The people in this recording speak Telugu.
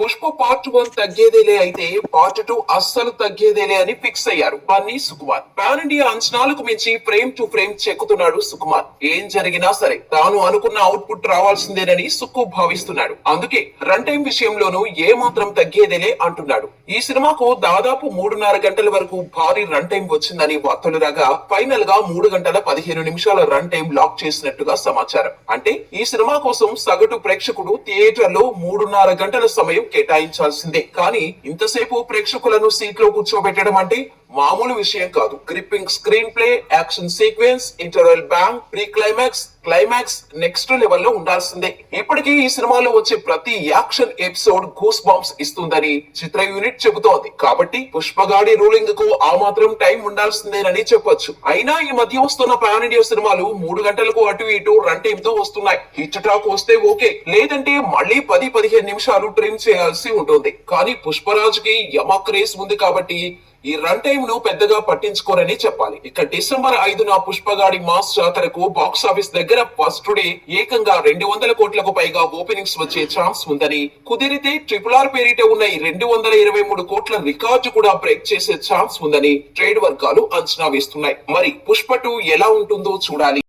పుష్ప పార్ట్ 1 తగ్గేదేలే అయితే పార్ట్ 2 అస్సలు తగ్గేదేలే అని ఫిక్స్ అయ్యారు బన్నీ సుకుమార్. పాన్ ఇండియా అంచనాలకు మించి ఫ్రేమ్ టు ఫ్రేమ్ చెక్కుతున్నాడు సుకుమార్. ఏం జరిగినా సరే తాను అనుకున్న అవుట్పుట్ రావాల్సిందేనని సుక్కు భావిస్తున్నాడు. అందుకే రన్ టైం విషయంలోనూ ఏ మాత్రం తగ్గేదేలే అంటున్నాడు. ఈ సినిమాకు దాదాపు 3.5 గంటల వరకు భారీ రన్ టైం వచ్చిందని వార్తలు రాగా ఫైనల్ గా 3 గంటల 15 నిమిషాల రన్ టైం లాక్ చేసినట్టుగా సమాచారం. అంటే ఈ సినిమా కోసం సగటు ప్రేక్షకుడు థియేటర్ లో 3.5 గంటల సమయం కేటాయించాల్సిందే. కానీ ఇంతసేపు ప్రేక్షకులను సీట్లో కూర్చోబెట్టడం అంటే మామూలు విషయం కాదు. Gripping screen play, action sequence, interval bank, pre climax, climax next level లో ఉండాల్సిందే. ఇప్పటికీ ఈ సినిమాలో వచ్చే ప్రతి యాక్షన్ ఎపిసోడ్ గూస్ బాంబ్స్ ఇస్తుందని చిత్ర యూనిట్ చెబుతోంది. కాబట్టి పుష్పగాడి రూలింగ్ కు ఆ మాత్రం టైం ఉండాల్సిందేనని చెప్పొచ్చు. అయినా ఈ మధ్య వస్తున్న పాన్ ఇండియా సినిమాలు 3 గంటలకు అటు ఇటు రన్ టైం తో వస్తున్నాయి. హిట్ టాక్ వస్తే ఓకే, లేదంటే మళ్ళీ 10-15 నిమిషాలు ట్రిమ్ చేయాల్సి ఉంటుంది. కానీ పుష్పరాజ్ కి యమ క్రేజ్ ఉంది కాబట్టి ఈ రన్ టైం ను పెద్దగా పట్టించుకోరని చెప్పాలి. ఇక డిసెంబర్ 5న పుష్పగాడి మాస్ జాతరకు బాక్స్ ఆఫీస్ దగ్గర ఫస్ట్ డే ఏకంగా 200 కోట్లకు పైగా ఓపెనింగ్స్ వచ్చే ఛాన్స్ ఉందని, కుదిరితే RRR పేరిట ఉన్న ఈ 223 కోట్ల రికార్డు కూడా బ్రేక్ చేసే ఛాన్స్ ఉందని ట్రేడ్ వర్గాలు అంచనా వేస్తున్నాయి. మరి పుష్ప 2 ఎలా ఉంటుందో చూడాలి.